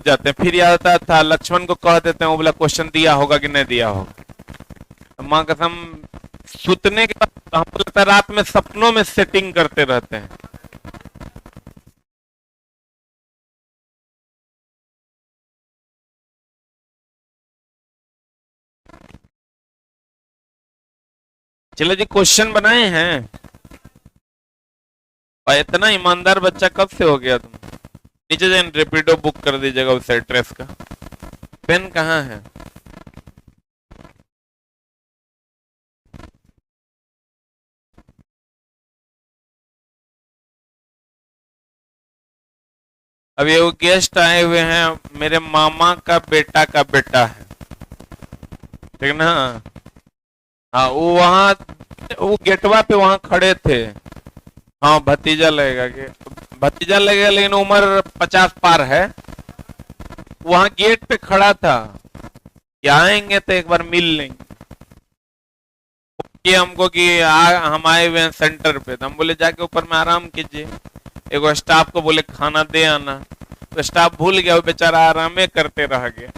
जाते हैं, फिर याद आता था लक्ष्मण को कह देते हैं, वो बोला क्वेश्चन दिया होगा कि नहीं दिया होगा। माँ कसम सुतने के बाद हमको लगता है रात में सपनों में सेटिंग करते रहते हैं। चलो जी क्वेश्चन बनाए हैं। और इतना ईमानदार बच्चा कब से हो गया तुम? नीचे जाए रेपिडो बुक कर दीजिएगा उस एड्रेस का। पेन कहाँ है? अब ये वो गेस्ट आए हुए हैं, मेरे मामा का बेटा है, ठीक ना? हाँ वो गेटवा पे वहां खड़े थे। हाँ भतीजा लगेगा लेकिन उम्र 50 पार है। वहां गेट पे खड़ा था कि आएंगे तो एक बार मिल लेंगे। कि हमको कि हम आए हुए हैं सेंटर पे, तो हम बोले जाके ऊपर में आराम कीजिए। एक स्टाफ को बोले खाना दे आना, तो स्टाफ भूल गया, वो बेचारा आराम करते रह गया।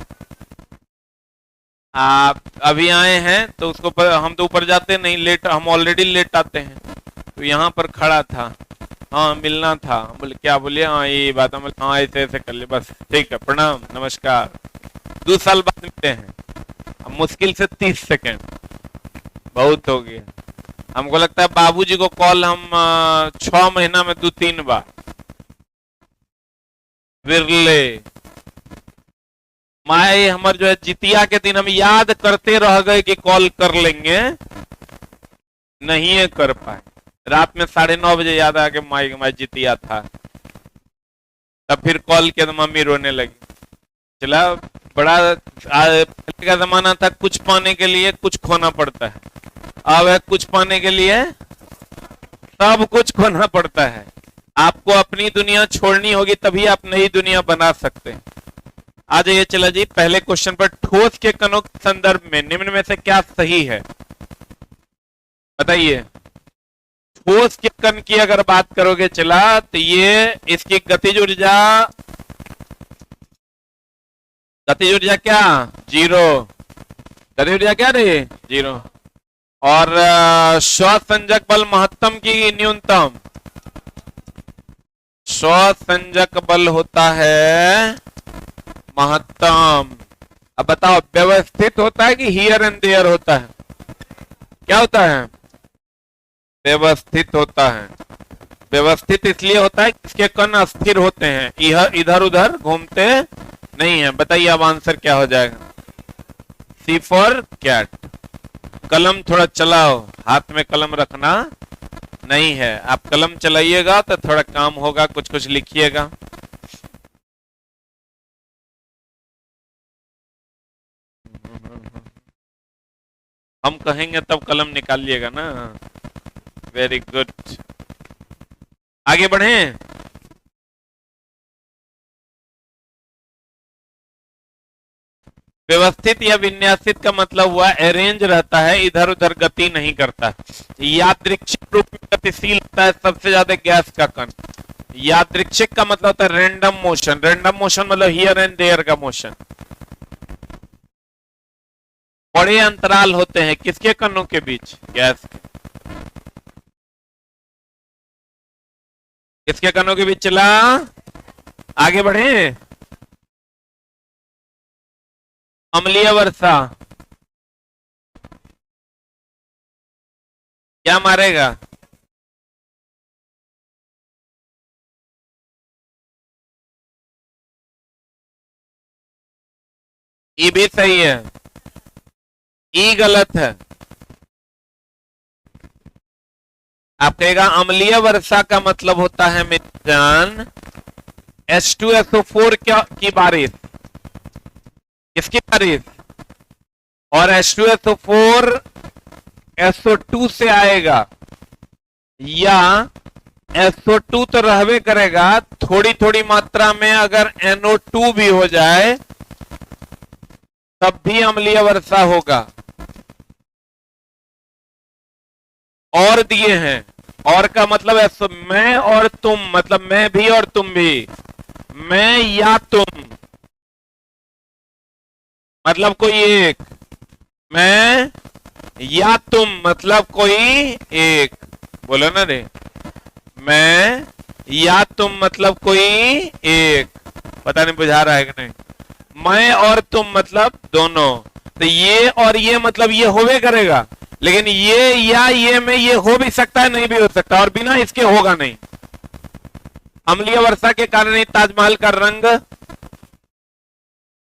आप अभी आए हैं तो उसको हम तो ऊपर जाते नहीं, लेट, हम ऑलरेडी लेट आते हैं। तो यहाँ पर खड़ा था, हाँ मिलना था। बोले क्या? बोलिए हाँ ये बात। हम हाँ ऐसे ऐसे कर ले, बस ठीक है, प्रणाम नमस्कार। 2 साल बाद मिलते हैं। अब मुश्किल से 30 सेकेंड बहुत हो गया। हमको लगता है बाबूजी को कॉल हम 6 महीना में 2-3 बार, विरले। माए हमारे जो है जितिया के दिन हम याद करते रह गए कि कॉल कर लेंगे, नहीं कर पाए। रात में 9:30 बजे याद आ के माई जितिया था, तब फिर कॉल किया तो मम्मी रोने लगी। चला बड़ा पहले का जमाना था, कुछ पाने के लिए कुछ खोना पड़ता है। अब है कुछ पाने के लिए सब कुछ खोना पड़ता है। आपको अपनी दुनिया छोड़नी होगी, तभी आप नई दुनिया बना सकते हैं। आ जाइए, चला जी पहले क्वेश्चन पर। ठोस के कणों के संदर्भ में निम्न में से क्या सही है? बताइए। ठोस के कण की अगर बात करोगे चला, तो ये इसकी गतिज ऊर्जा क्या? 0। गतिज ऊर्जा क्या रही? 0। और स्वसंजक बल महत्तम की न्यूनतम? स्वसंजक बल होता है महत्तम। अब बताओ व्यवस्थित होता है कि हियर एंड देयर होता है? क्या होता है? व्यवस्थित होता है। व्यवस्थित इसलिए होता है कि इसके कण अस्थिर होते हैं, इधर उधर घूमते नहीं है। बताइए अब आंसर क्या हो जाएगा? सी फॉर कैट। कलम थोड़ा चलाओ, हाथ में कलम रखना नहीं है। आप कलम चलाइएगा तो थोड़ा काम होगा, कुछ कुछ लिखिएगा। हम कहेंगे तब कलम निकालिएगा ना। वेरी गुड, आगे बढ़े। व्यवस्थित या विन्यासित का मतलब हुआ अरेंज रहता है, इधर उधर गति नहीं करता। यादृच्छिक रूप में गतिशील होता है सबसे ज्यादा गैस का कण। यादृच्छिक का मतलब होता है रैंडम मोशन। रैंडम मोशन मतलब हियर एंड देयर का मोशन। बड़े अंतराल होते हैं किसके कणों के बीच? गैस के। किसके कणों के बीच? चला आगे बढ़े। अम्लीय वर्षा क्या मारेगा? ई भी सही है, ई गलत है। आप कहेगा अम्लीय वर्षा का मतलब होता है मेरी जान H2SO4 की बारिश। किसकी बारिश? और H2SO4 SO2 से आएगा, या SO2 तो रहवे करेगा, थोड़ी थोड़ी मात्रा में अगर NO2 भी हो जाए तब भी अम्लीय वर्षा होगा। और दिए हैं, और का मतलब है मैं और तुम, मतलब मैं भी और तुम भी, मैं या तुम, मतलब कोई एक, मैं या तुम मतलब कोई एक, बोलो ना रे, मैं या तुम मतलब कोई एक, पता नहीं बुझा रहा है कि नहीं। मैं और तुम मतलब दोनों, तो ये और ये मतलब ये होवे करेगा, लेकिन ये या ये में ये हो भी सकता है, नहीं भी हो सकता, और बिना इसके होगा नहीं। अम्लीय वर्षा के कारण ही ताजमहल का रंग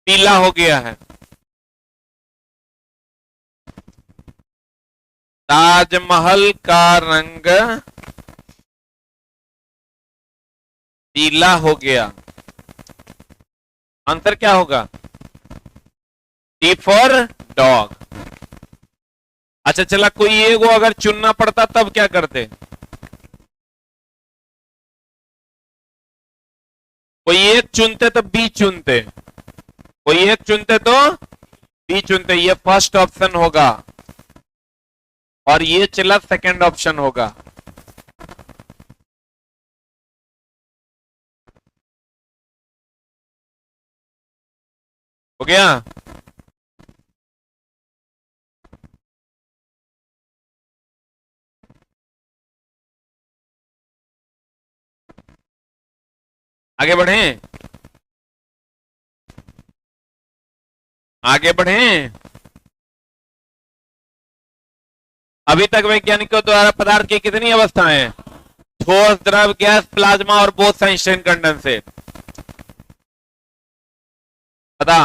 पीला हो गया है। ताजमहल का रंग पीला हो गया, आंसर क्या होगा? T for dog. अच्छा चला, कोई एक को अगर चुनना पड़ता तब क्या करते? कोई एक चुनते तो बी चुनते, कोई एक चुनते तो बी चुनते, ये फर्स्ट ऑप्शन होगा और ये चला सेकंड ऑप्शन होगा। हो गया? आगे बढ़े, आगे बढ़े। अभी तक वैज्ञानिकों द्वारा पदार्थ की कितनी अवस्थाएं हैं? ठोस, द्रव, गैस, प्लाज्मा और बोथ-आइंस्टाइन कंडेंसेट। बता।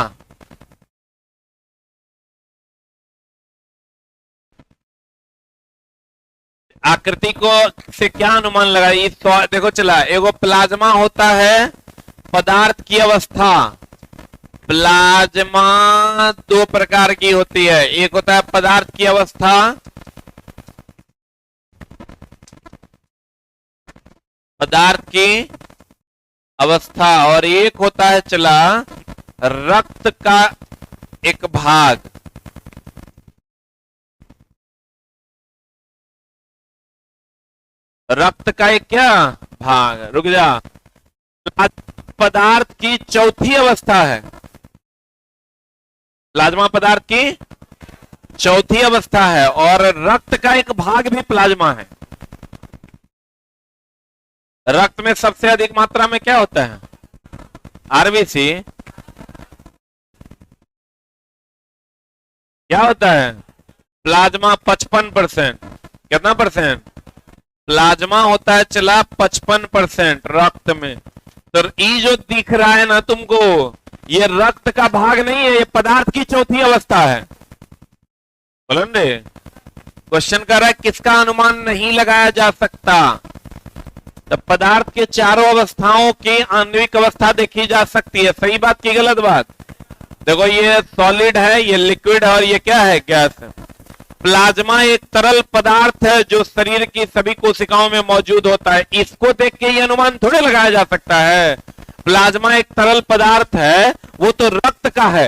आकृति को से क्या अनुमान लगा? इस देखो चला, एगो प्लाज्मा होता है पदार्थ की अवस्था। प्लाज्मा दो प्रकार की होती है, एक होता है पदार्थ की अवस्था, पदार्थ की अवस्था, और एक होता है चला रक्त का एक भाग। रक्त का एक क्या भाग? रुक जा, पदार्थ की चौथी अवस्था है, प्लाज्मा पदार्थ की चौथी अवस्था है, और रक्त का एक भाग भी प्लाज्मा है। रक्त में सबसे अधिक मात्रा में क्या होता है? आरबीसी। क्या होता है? प्लाज्मा 55%। कितना परसेंट? प्लाज्मा होता है चला 55% रक्त में। तो ये जो दिख रहा है ना तुमको, ये रक्त का भाग नहीं है, ये पदार्थ की चौथी अवस्था है। बोलो ने, क्वेश्चन कर रहा है किसका अनुमान नहीं लगाया जा सकता? तो पदार्थ के चारों अवस्थाओं की आणविक अवस्था देखी जा सकती है। सही बात की गलत बात? देखो ये सॉलिड है, ये लिक्विड है, और ये क्या है? गैस है। प्लाज्मा एक तरल पदार्थ है जो शरीर की सभी कोशिकाओं में मौजूद होता है। इसको देख के ये अनुमान थोड़े लगाया जा सकता है। प्लाज्मा एक तरल पदार्थ है, वो तो रक्त का है।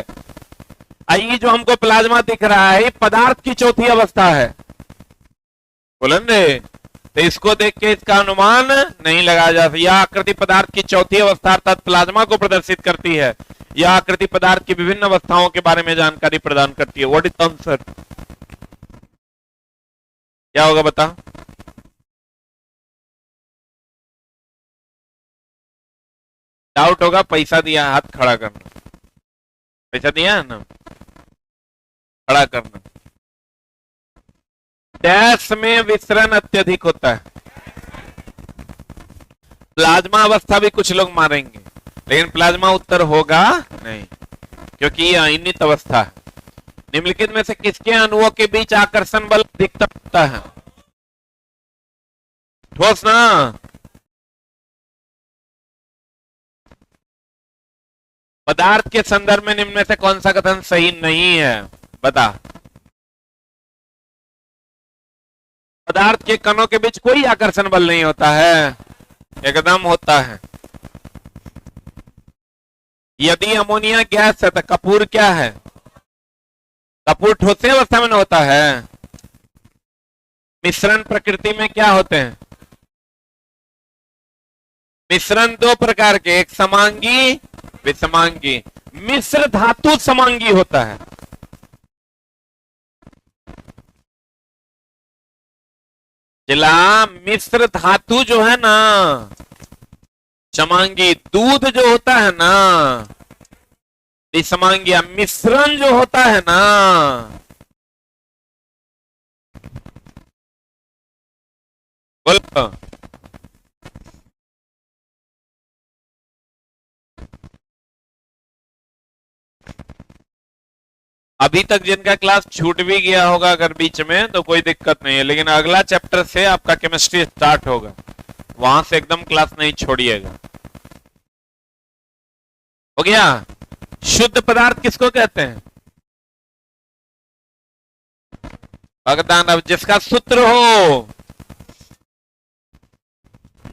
ये जो हमको प्लाज्मा दिख रहा है, पदार्थ की चौथी अवस्था है। बोलेंगे तो इसको देख के इसका अनुमान नहीं लगाया जा सकता। यह आकृति पदार्थ की चौथी अवस्था अर्थात प्लाज्मा को प्रदर्शित करती है। यह आकृति पदार्थ की विभिन्न अवस्थाओं के बारे में जानकारी प्रदान करती है। What is answer? क्या होगा बता? डाउट होगा? पैसा दिया, हाथ खड़ा करना। पैसा दिया है ना, खड़ा करना। डैश में विसरण अत्यधिक होता है। प्लाज्मा अवस्था भी कुछ लोग मारेंगे, लेकिन प्लाज्मा उत्तर होगा नहीं, क्योंकि ये अनियमित अवस्था है। निम्नलिखित में से किसके अणुओं के बीच आकर्षण बल अधिकतम होता है? ठोस ना। पदार्थ के संदर्भ में निम्न में से कौन सा कथन सही नहीं है? बता। पदार्थ के कणों के बीच कोई आकर्षण बल नहीं होता है। एकदम होता है। यदि अमोनिया गैस है तो कपूर क्या है? कपूर ठोस अवस्था में होता है। मिश्रण प्रकृति में क्या होते हैं? मिश्रण दो प्रकार के, एक समांगी विषमांगी। मिश्र धातु समांगी होता है। चिला मिश्र धातु जो है ना समांगी, दूध जो होता है ना विषमांगी, मिश्रण जो होता है ना बोलो। अभी तक जिनका क्लास छूट भी गया होगा अगर बीच में तो कोई दिक्कत नहीं है, लेकिन अगला चैप्टर से आपका केमिस्ट्री स्टार्ट होगा, वहां से एकदम क्लास नहीं छोड़िएगा। हो गया। शुद्ध पदार्थ किसको कहते हैं? भगदान। अब जिसका सूत्र हो,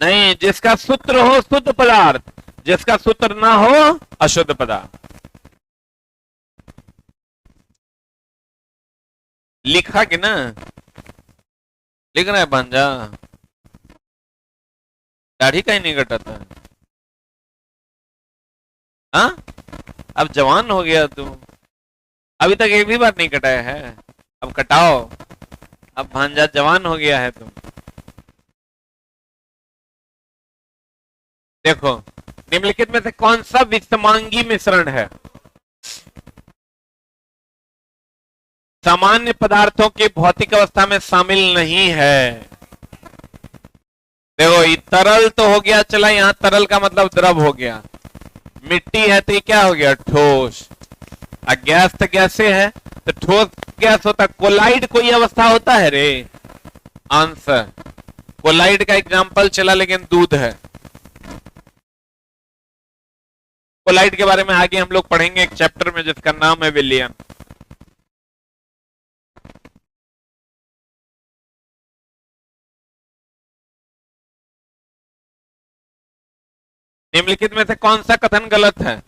नहीं, जिसका सूत्र हो शुद्ध पदार्थ, जिसका सूत्र ना हो अशुद्ध पदार्थ। लिखा कि ना? लिख रहा है भांजा? दाढ़ी का ही नहीं कटाता है? हाँ, अब जवान हो गया तू, अभी तक एक भी बार नहीं कटाया है, अब कटाओ। अब भांजा जवान हो गया है तुम। देखो, निम्नलिखित में से कौन सा विषमांगी मिश्रण है? सामान्य पदार्थों की भौतिक अवस्था में शामिल नहीं है। देखो, ये तरल तो हो गया, चला, यहां तरल का मतलब द्रव हो गया। मिट्टी है तो ये क्या हो गया? ठोस। गैस तो गैसे है तो ठोस गैस होता। कोलाइड कोई अवस्था होता है रे? आंसर कोलाइड का एग्जांपल चला, लेकिन दूध है। कोलाइड के बारे में आगे हम लोग पढ़ेंगे एक चैप्टर में जिसका नाम है विलियन। निम्नलिखित में से कौन सा कथन गलत है?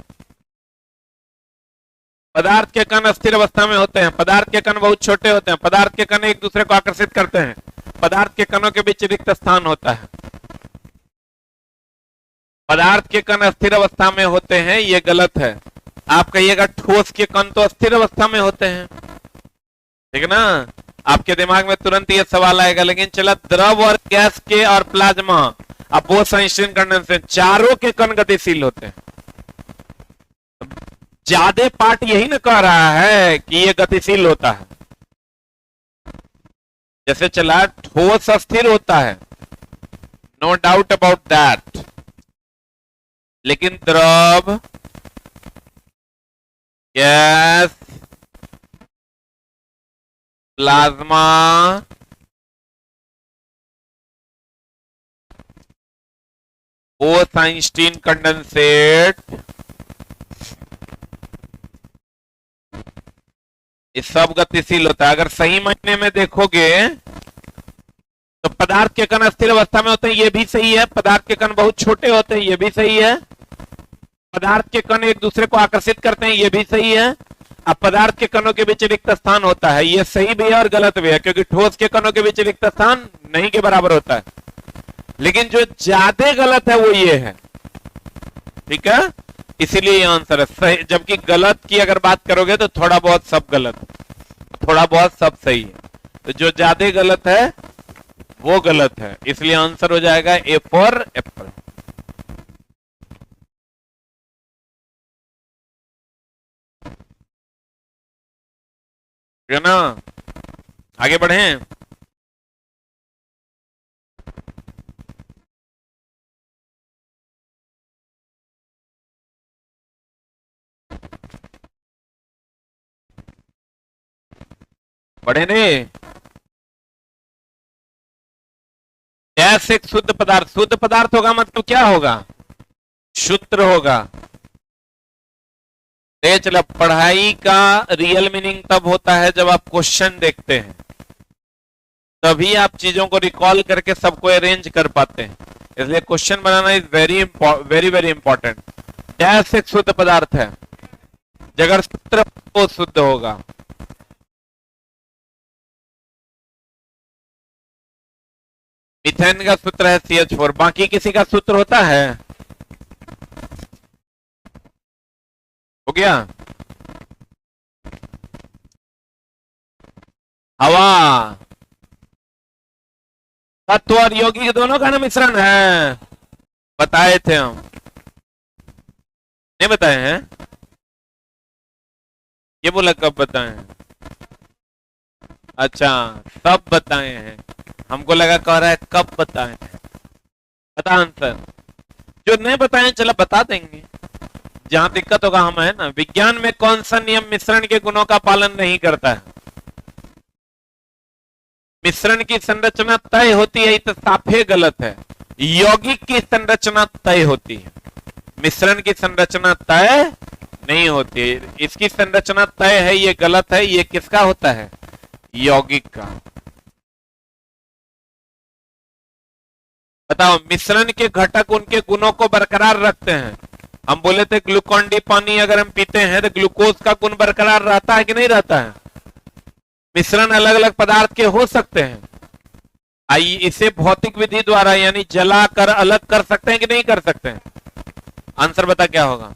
पदार्थ के कण अस्थिर अवस्था में होते हैं, पदार्थ के कण बहुत छोटे होते हैं, पदार्थ के कण एक दूसरे को आकर्षित करते हैं, पदार्थ के कणों के बीच रिक्त स्थान होता है। पदार्थ के कण अस्थिर अवस्था में होते हैं, ये गलत है। आप कहिएगा ठोस के कण तो अस्थिर अवस्था में होते हैं, ठीक है ना? आपके दिमाग में तुरंत ये सवाल आएगा। लेकिन चला, द्रव और गैस के और प्लाज्मा, अब वो संश्लेषण कंडेंसेशन, चारों के कण गतिशील होते हैं। ज्यादा पार्ट यही ना कह रहा है कि ये गतिशील होता है। जैसे चला, ठोस अस्थिर होता है, नो डाउट अबाउट दैट, लेकिन द्रव, गैस, प्लाज्मा, बोथ-आइंस्टीन कंडेंसेट, ये सब गतिशील होता है। अगर सही मायने में देखोगे तो पदार्थ के कण अस्थिर अवस्था में होते हैं, ये भी सही है। पदार्थ के कण बहुत छोटे होते हैं, ये भी सही है। पदार्थ के कण एक दूसरे को आकर्षित करते हैं, ये भी सही है। अब पदार्थ के कणों के बीच रिक्त स्थान होता है, ये सही भी है और गलत भी है, क्योंकि ठोस के कणों के बीच रिक्त स्थान नहीं के बराबर होता है। लेकिन जो ज्यादा गलत है वो ये है, ठीक है? इसीलिए ये आंसर है सही। जबकि गलत की अगर बात करोगे तो थोड़ा बहुत सब गलत, थोड़ा बहुत सब सही है। तो जो ज्यादा गलत है वो गलत है, इसलिए आंसर हो जाएगा ए फॉर एप्पल। ठीक है ना? आगे बढ़े। बढ़े ने। गैस एक शुद्ध पदार्थ, शुद्ध पदार्थ होगा मतलब क्या होगा? शुद्ध होगा। चलो, पढ़ाई का रियल मीनिंग तब होता है जब आप क्वेश्चन देखते हैं, तभी आप चीजों को रिकॉल करके सबको अरेंज कर पाते हैं। इसलिए question banana is very very very important. Gas एक शुद्ध पदार्थ है, अगर सूत्र वो शुद्ध होगा। मीथेन का सूत्र है CH4, बाकी किसी का सूत्र होता है? हो गया। हवा तत्व और यौगिक दोनों का ना मिश्रण है, बताए थे हम, नहीं बताए हैं? ये बोला कब बताए हैं? अच्छा, तब बताए हैं, हमको लगा कह रहा है कब बताए हैं। बता आंसर, जो नहीं बताए चलो बता देंगे, जहां दिक्कत होगा हम है ना। विज्ञान में कौन सा नियम मिश्रण के गुणों का पालन नहीं करता है? मिश्रण की संरचना तय होती है, तो साफे गलत है। यौगिक की संरचना तय होती है, मिश्रण की संरचना तय नहीं होती है। इसकी संरचना तय है, ये गलत है। ये किसका होता है? यौगिक का। बताओ, मिश्रण के घटक उनके गुणों को बरकरार रखते हैं। हम बोले थे ग्लूकोन डी पानी अगर हम पीते हैं तो ग्लूकोज का गुण बरकरार रहता है कि नहीं रहता है? मिश्रण अलग अलग पदार्थ के हो सकते हैं, आइए इसे भौतिक विधि द्वारा यानी जलाकर अलग कर सकते हैं कि नहीं कर सकते हैं? आंसर बता क्या होगा?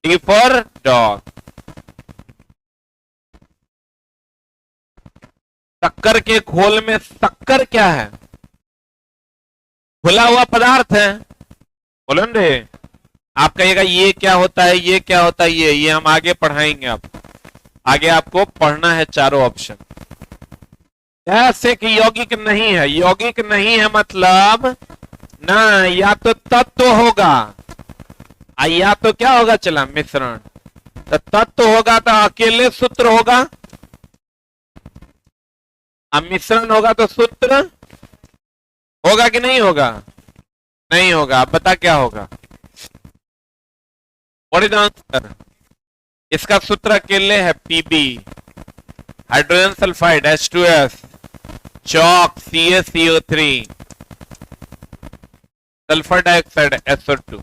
D for dog. शक्कर के घोल में शक्कर क्या है? घुला हुआ पदार्थ है, बोलो रे। आप कहिएगा ये क्या होता है, ये क्या होता है, ये हम आगे पढ़ाएंगे। आप आगे आपको पढ़ना है चारों ऑप्शन। ऐसे कि यौगिक नहीं है, यौगिक नहीं है मतलब ना, या तो तत्व होगा या तो क्या होगा, चला मिश्रण। तो तत्व होगा तो अकेले सूत्र होगा, अब मिश्रण होगा तो सूत्र होगा कि नहीं होगा? नहीं होगा। अब बता क्या होगा? What is answer? इसका सूत्र अकेले है पीबी, हाइड्रोजन सल्फाइड H2S, चौक CaCO3, सल्फर डाइऑक्साइड SO2।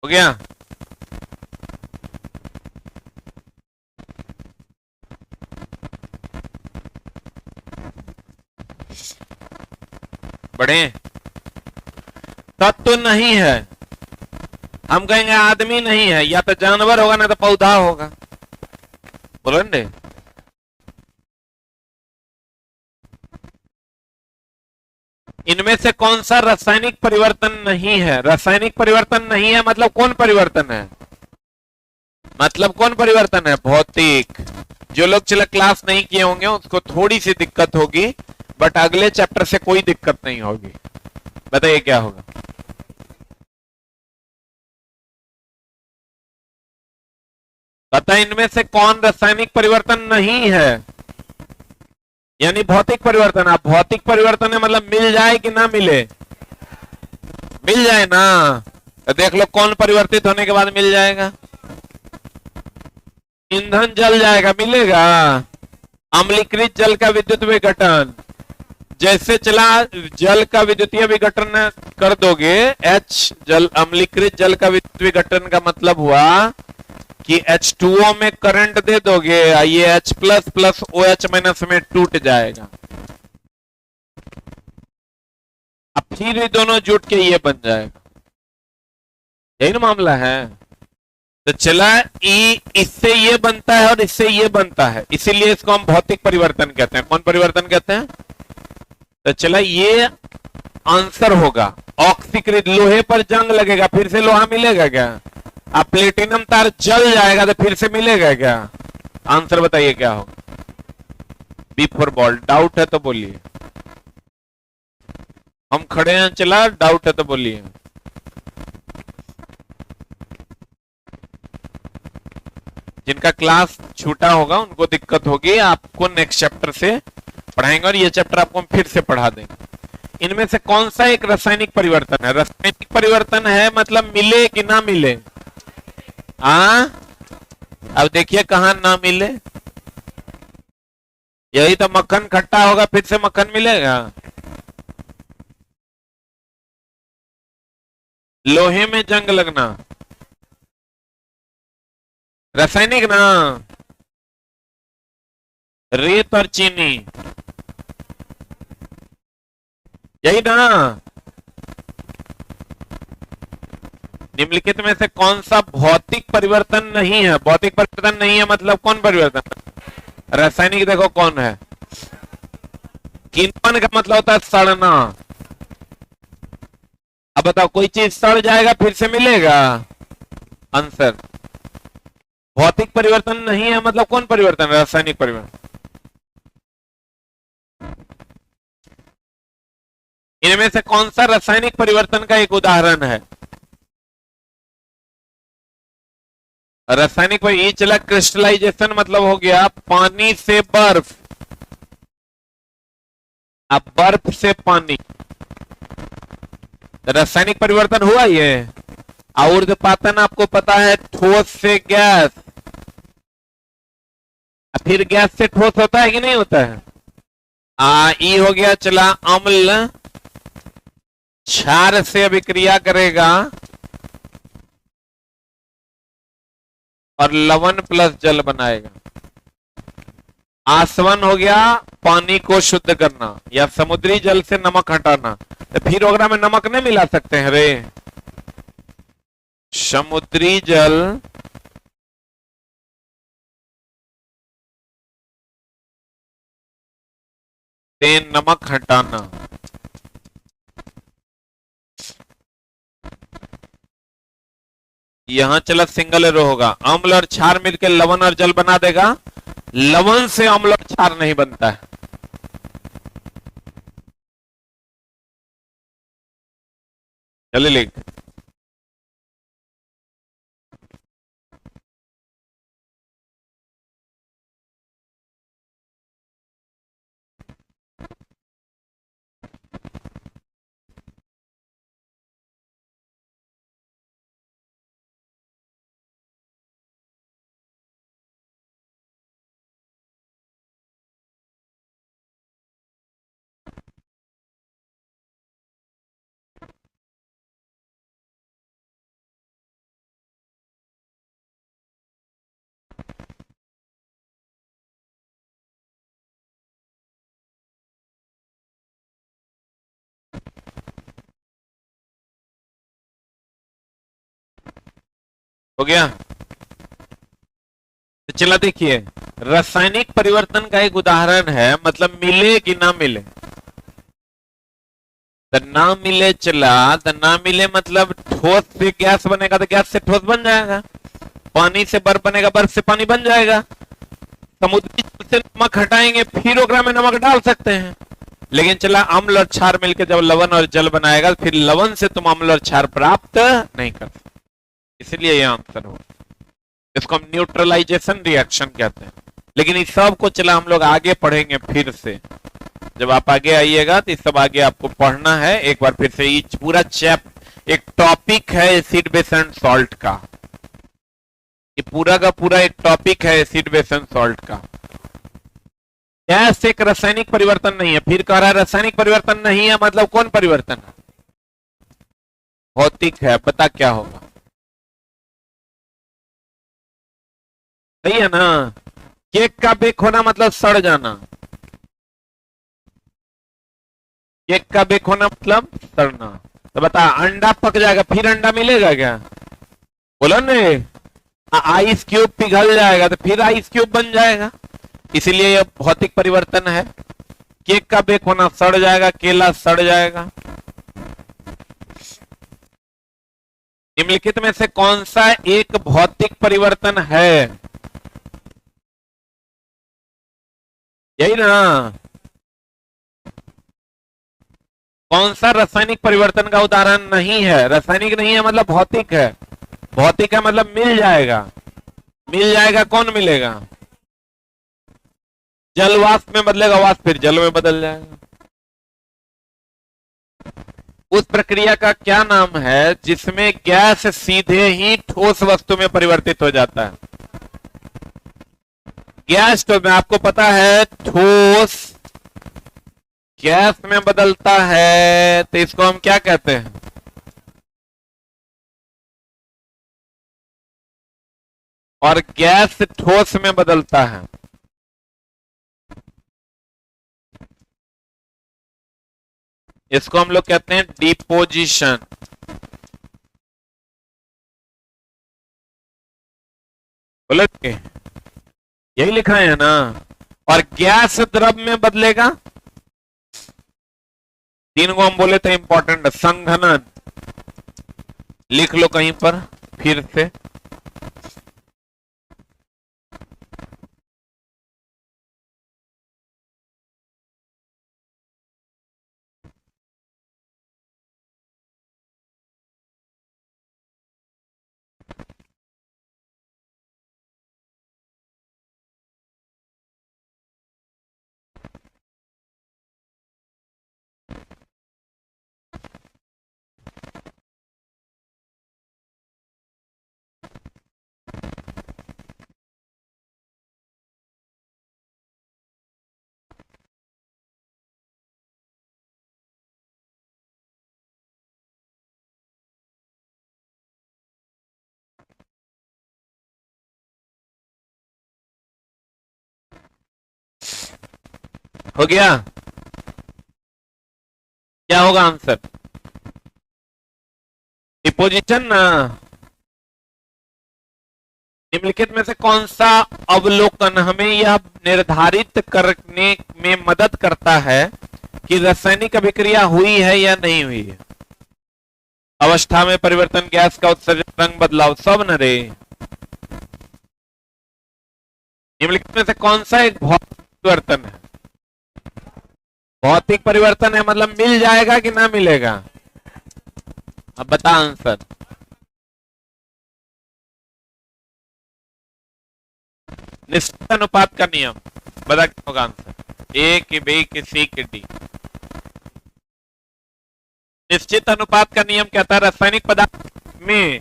हो गया? बढ़े। तत्व नहीं है, हम कहेंगे आदमी नहीं है, या तो जानवर होगा ना तो पौधा होगा, बोलो ने। इनमें से कौन सा रासायनिक परिवर्तन नहीं है? रासायनिक परिवर्तन नहीं है मतलब कौन परिवर्तन है? मतलब कौन परिवर्तन है? भौतिक। जो लोग चला क्लास नहीं किए होंगे उसको थोड़ी सी दिक्कत होगी, बट अगले चैप्टर से कोई दिक्कत नहीं होगी। बताइए क्या होगा? पता इनमें से कौन रासायनिक परिवर्तन नहीं है, यानी भौतिक परिवर्तन। आप भौतिक परिवर्तन है मतलब मिल जाए कि ना मिले? मिल जाए ना, तो देख लो कौन परिवर्तित होने के बाद मिल जाएगा? ईंधन जल जाएगा, मिलेगा। अम्लीकृत जल का विद्युत विघटन, जैसे चला जल का विद्युतीय विघटन कर दोगे, H जल अम्लीकृत जल का विद्युत विघटन का मतलब हुआ कि H2O में करंट दे दोगे, ये H plus plus OH minus में टूट जाएगा, अब फिर ये दोनों जुट के ये बन जाएगा। यही ना मामला है। तो चला इससे ये बनता है और इससे ये बनता है, इसीलिए इसको हम भौतिक परिवर्तन कहते हैं। कौन परिवर्तन कहते हैं? तो चला ये आंसर होगा। ऑक्सीकृत, लोहे पर जंग लगेगा फिर से लोहा मिलेगा क्या? अब प्लेटिनम तार जल जाएगा तो फिर से मिलेगा क्या? आंसर बताइए क्या होगा? B for ball. डाउट है तो बोलिए, हम खड़े हैं। चला डाउट है तो बोलिए। जिनका क्लास छूटा होगा उनको दिक्कत होगी, आपको नेक्स्ट चैप्टर से पढ़ाएंगे और ये चैप्टर आपको हम फिर से पढ़ा देंगे। इनमें से कौन सा एक रासायनिक परिवर्तन है? रासायनिक परिवर्तन है मतलब मिले कि ना मिले? अब देखिए कहां ना मिले। यही तो मक्खन खट्टा होगा फिर से मक्खन मिलेगा? लोहे में जंग लगना, रासायनिक ना, रेत और चीनी, यही ना। निम्नलिखित में से कौन सा भौतिक परिवर्तन नहीं है? भौतिक परिवर्तन नहीं है मतलब कौन परिवर्तन? रासायनिक देखो कौन है, किण्वन का मतलब होता है सड़ना। अब बताओ कोई चीज सड़ जाएगा फिर से मिलेगा? आंसर भौतिक परिवर्तन नहीं है मतलब कौन परिवर्तन? रासायनिक परिवर्तन। इनमें से कौन सा रासायनिक परिवर्तन का एक उदाहरण है? रासायनिक पर ये चला क्रिस्टलाइजेशन मतलब हो गया पानी से बर्फ, अब बर्फ से पानी, रासायनिक परिवर्तन हुआ ये। ऊर्ध्वपातन आपको पता है ठोस से गैस, फिर गैस से ठोस होता है कि नहीं होता है? ई हो गया चला अम्ल, क्षार से अभिक्रिया करेगा और लवण प्लस जल बनाएगा। आसवन हो गया पानी को शुद्ध करना या समुद्री जल से नमक हटाना, तो फिर वगैरह में नमक नहीं मिला सकते हैं रे। समुद्री जल से नमक हटाना, यहां चला सिंगल एरो होगा। अम्ल और क्षार मिलकर लवण और जल बना देगा, लवण से अम्ल और क्षार नहीं बनता है। चलिए लिख, हो गया। तो चला देखिए, रासायनिक परिवर्तन का एक उदाहरण है, मतलब मिले कि ना मिले। तो ना मिले चला, तो ना मिले मतलब ठोस से गैस बनेगा तो गैस से ठोस बन जाएगा, पानी से बर्फ बनेगा बर्फ से पानी बन जाएगा, समुद्री जल से नमक हटाएंगे फिर ओकरा में नमक डाल सकते हैं। लेकिन चला अम्ल और क्षार मिलकर जब लवण और जल बनाएगा फिर लवण से तुम अम्ल और क्षार प्राप्त नहीं कर सकते, इसलिए यह आंसर हो। इसको हम न्यूट्रलाइजेशन रिएक्शन कहते हैं। लेकिन इस सब को चला हम लोग आगे पढ़ेंगे फिर से, जब आप आगे आइएगा तो इस सब आगे आपको पढ़ना है एक बार फिर से। ये पूरा एक टॉपिक है एसिड बेस एंड सॉल्ट का, ये पूरा का पूरा एक टॉपिक है एसिड बेस एंड सॉल्ट का। गैस एक रासायनिक परिवर्तन नहीं है, फिर कह रहा है रासायनिक परिवर्तन नहीं है मतलब कौन परिवर्तन है? भौतिक है। पता क्या होगा? सही है ना? केक का बेक होना मतलब सड़ जाना, केक का बेक होना मतलब सड़ना। तो बता, अंडा पक जाएगा फिर अंडा मिलेगा क्या? बोलो ने, आइस क्यूब पिघल जाएगा तो फिर आइस क्यूब बन जाएगा, इसीलिए यह भौतिक परिवर्तन है। केक का बेक होना सड़ जाएगा, केला सड़ जाएगा। निम्नलिखित में से कौन सा एक भौतिक परिवर्तन है? यही ना। कौन सा रासायनिक परिवर्तन का उदाहरण नहीं है? रासायनिक नहीं है मतलब भौतिक है, भौतिक है मतलब मिल जाएगा। मिल जाएगा कौन मिलेगा? जल वाष्प में बदलेगा, वाष्प फिर जल में बदल जाएगा। उस प्रक्रिया का क्या नाम है जिसमें गैस सीधे ही ठोस वस्तु में परिवर्तित हो जाता है? गैस तो में आपको पता है ठोस गैस में बदलता है, तो इसको हम क्या कहते हैं? और गैस ठोस में बदलता है। इसको हम लोग कहते हैं डिपोजिशन। बोले यही लिखा है ना। और गैस द्रव में बदलेगा। तीन को हम बोले थे इंपॉर्टेंट। संघनन लिख लो कहीं पर फिर से। हो गया। क्या होगा आंसर? डिपोजिशन ना। निम्नलिखित में से कौन सा अवलोकन हमें यह निर्धारित करने में मदद करता है कि रासायनिक अभिक्रिया हुई है या नहीं हुई है? अवस्था में परिवर्तन, गैस का उत्सर्जन, रंग बदलाव, सब न रे। निम्नलिखित में से कौन सा एक भौतिक परिवर्तन है? भौतिक परिवर्तन है मतलब मिल जाएगा कि ना मिलेगा? अब बता आंसर। निश्चित अनुपात का नियम। बता क्या होगा आंसर? ए के बी के सी के डी। निश्चित अनुपात का नियम कहता है रासायनिक पदार्थ में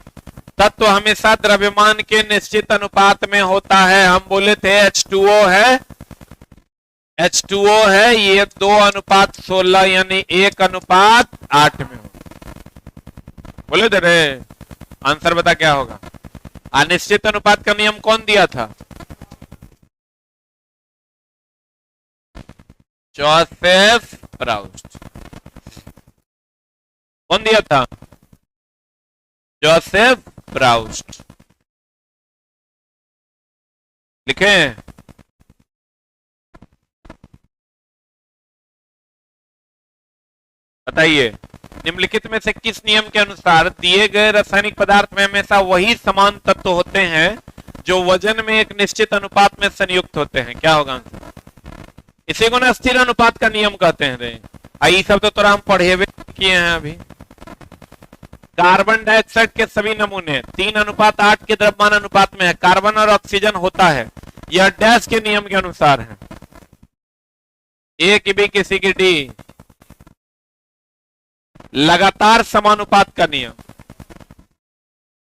तत्व हमेशा द्रव्यमान के निश्चित अनुपात में होता है। हम बोले थे H2O है, H2O है, ये 2:16 यानी 1:8 में हो। बोले थे रे। आंसर बता क्या होगा? अनिश्चित अनुपात का नियम कौन दिया था? Joseph Proust. कौन दिया था? Joseph Proust. लिखे? बताइए निम्नलिखित में से किस नियम के अनुसार दिए गए रासायनिक पदार्थ में हमेशा वही समान तत्व होते हैं जो वजन में एक निश्चित अनुपात में संयुक्त होते हैं? क्या होगा आंसर? इसी को ना स्थिर अनुपात का नियम कहते हैं रे। आई सब तो तोरा हम पढ़े हुए किए हैं अभी। कार्बन डाइऑक्साइड के सभी नमूने 3:8 के द्रव्यमान अनुपात में है। कार्बन और ऑक्सीजन होता है। यह डैश के नियम के अनुसार है। ए की बी की सी की डी। लगातार समानुपात का नियम।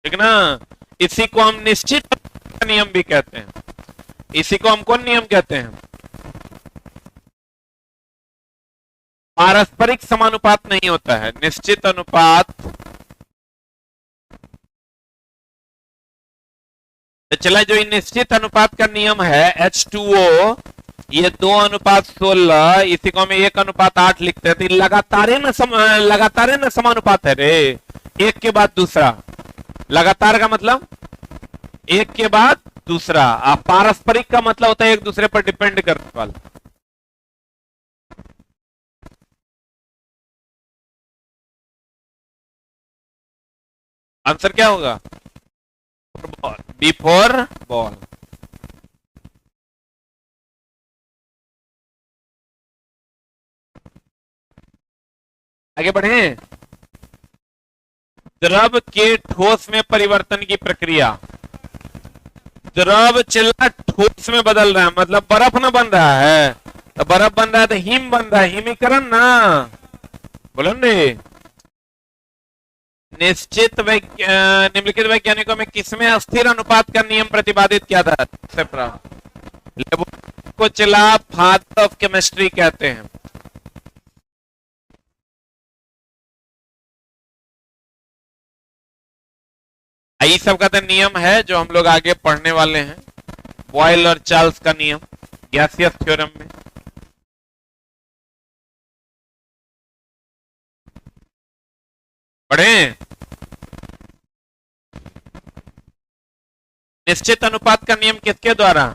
ठीक ना? इसी को हम निश्चित का नियम भी कहते हैं। इसी को हम कौन नियम कहते हैं? पारस्परिक समानुपात नहीं होता है, निश्चित अनुपात। तो चला जो निश्चित अनुपात का नियम है H2O, ये 2:16, इसी को हम 1:8 लिखते हैं। तो लगातार न समानुपात है रे। एक के बाद दूसरा। लगातार का मतलब एक के बाद दूसरा। पारस्परिक का मतलब होता है एक दूसरे पर डिपेंड करने वाला। आंसर क्या होगा? B for ball. आगे बढ़े। द्रव के ठोस में परिवर्तन की प्रक्रिया। द्रव चला ठोस में बदल रहा है मतलब बर्फ ना बन रहा है। तो बर्फ बन रहा है तो हिम बन रहा है, हिमीकरण ना। बोलो ने। निम्नलिखित वैज्ञानिकों में किसमें अस्थिर अनुपात का नियम प्रतिपादित किया था? को चला फादर ऑफ केमिस्ट्री कहते हैं। ये सब का तो नियम है जो हम लोग आगे पढ़ने वाले हैं, बॉयल और चार्ल्स का नियम गैसियस थ्योरम में। पढ़ें। निश्चित अनुपात का नियम किसके द्वारा?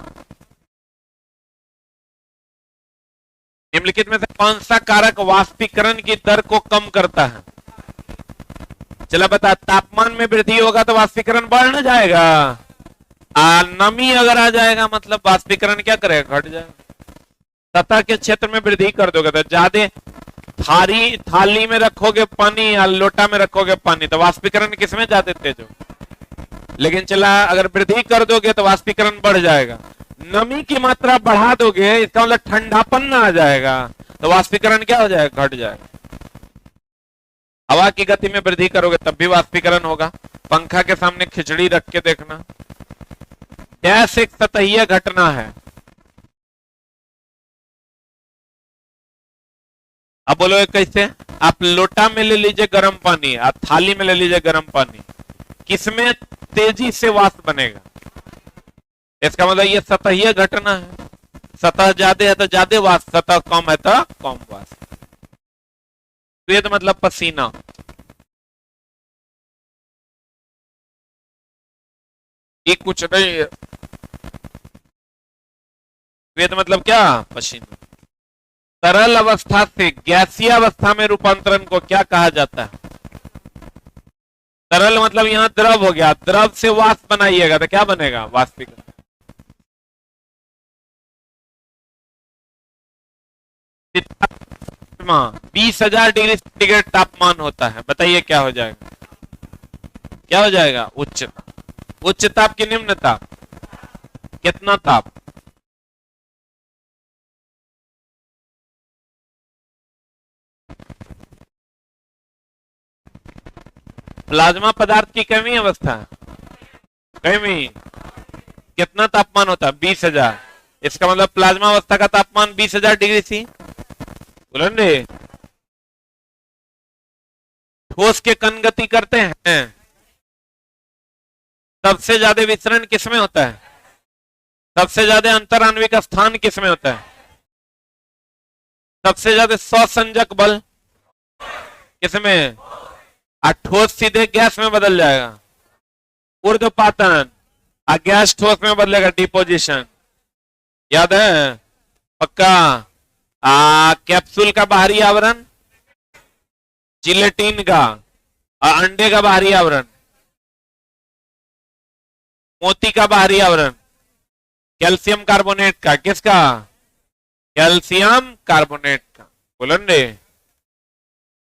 निम्नलिखित में से कौन सा कारक वाष्पीकरण की दर को कम करता है? चला बता, तापमान में वृद्धि होगा तो वाष्पीकरण बढ़ न जाएगा, नमी अगर आ जाएगा मतलब वाष्पीकरण क्या करेगा? घट जाएगा। सतह के क्षेत्र में वृद्धि कर दोगे तो ज्यादा थाली में रखोगे पानी या लोटा में रखोगे पानी तो वाष्पीकरण किसमें ज्यादा तेज हो। लेकिन चला अगर वृद्धि कर दोगे तो वाष्पीकरण बढ़ जाएगा। नमी की मात्रा बढ़ा दोगे इसका मतलब ठंडापन ना आ जाएगा तो वाष्पीकरण क्या हो जाएगा? घट जाएगा। हवा की गति में वृद्धि करोगे तब भी वाष्पीकरण होगा। पंखा के सामने खिचड़ी रख के देखना। गैस एक सतहीय घटना है। अब बोलो कैसे? आप लोटा में ले लीजिए गर्म पानी, आप थाली में ले लीजिए गर्म पानी, किसमें तेजी से वाष्प बनेगा? इसका मतलब ये सतहीय घटना है। सतह ज्यादा है तो ज्यादा वाष्प, सतह कम है तो कम वाष्प। स्वेद मतलब पसीना। ये कुछ नहीं है। स्वेद मतलब क्या? पसीना। तरल अवस्था से गैसीय अवस्था में रूपांतरण को क्या कहा जाता है? तरल मतलब यहां द्रव हो गया, द्रव से वाष्प बनाइएगा तो क्या बनेगा? वाष्पीकरण। 20,000 डिग्री सेंटीग्रेड तापमान होता है, बताइए क्या हो जाएगा? क्या हो जाएगा? उच्च ताप। उच्च ताप की निम्न ताप? कितना ताप? प्लाज्मा पदार्थ की कमी अवस्था, कमी। कितना तापमान होता है? 20,000। इसका मतलब प्लाज्मा अवस्था का तापमान 20,000 डिग्री सी। बोलेंगे ठोस के कण गति करते हैं, सबसे ज्यादा विसरण किसमें होता है? सबसे ज्यादा अंतराण्विक स्थान किसमें होता है? सबसे ज्यादा स्वसंजक बल किसमें? ठोस सीधे गैस में बदल जाएगा, ऊर्ध्वपातन। गैस ठोस में बदलेगा, डिपोजिशन। याद है? पक्का। कैप्सूल का बाहरी आवरण, जिलेटिन का, अंडे का बाहरी आवरण, मोती का बाहरी आवरण, कैल्शियम कार्बोनेट का। किसका? कैल्शियम कार्बोनेट का। बोलेंगे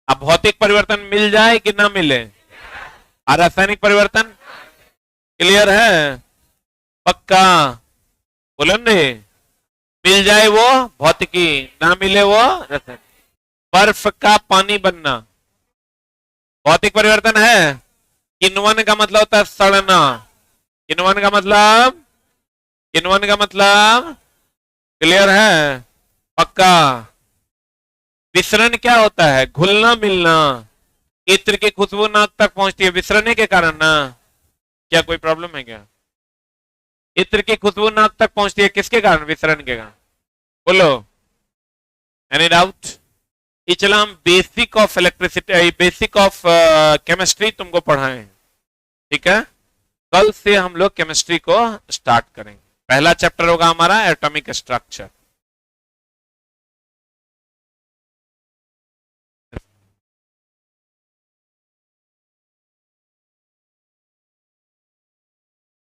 अब भौतिक परिवर्तन मिल जाए कि ना मिले? रासायनिक परिवर्तन क्लियर है? पक्का। बोलेंगे मिल जाए वो भौतिकी, ना मिले वो रासायनिक। बर्फ का पानी बनना भौतिक परिवर्तन है। किण्वन का मतलब होता है सड़ना। किण्वन का मतलब, किण्वन का मतलब क्लियर है? पक्का। विसरण क्या होता है? घुलना मिलना। इत्र की खुशबू नाक तक पहुंचती है विसरने के कारण ना। क्या कोई प्रॉब्लम है क्या? इत्र की खुशबू नाक तक पहुंचती है किसके कारण? विसरण के कारण। बोलो, एनी डाउट? ये चला हम basic of electricity, basic of chemistry तुमको पढ़ाए, ठीक है? कल से हम लोग केमिस्ट्री को स्टार्ट करेंगे। पहला चैप्टर होगा हमारा एटॉमिक स्ट्रक्चर।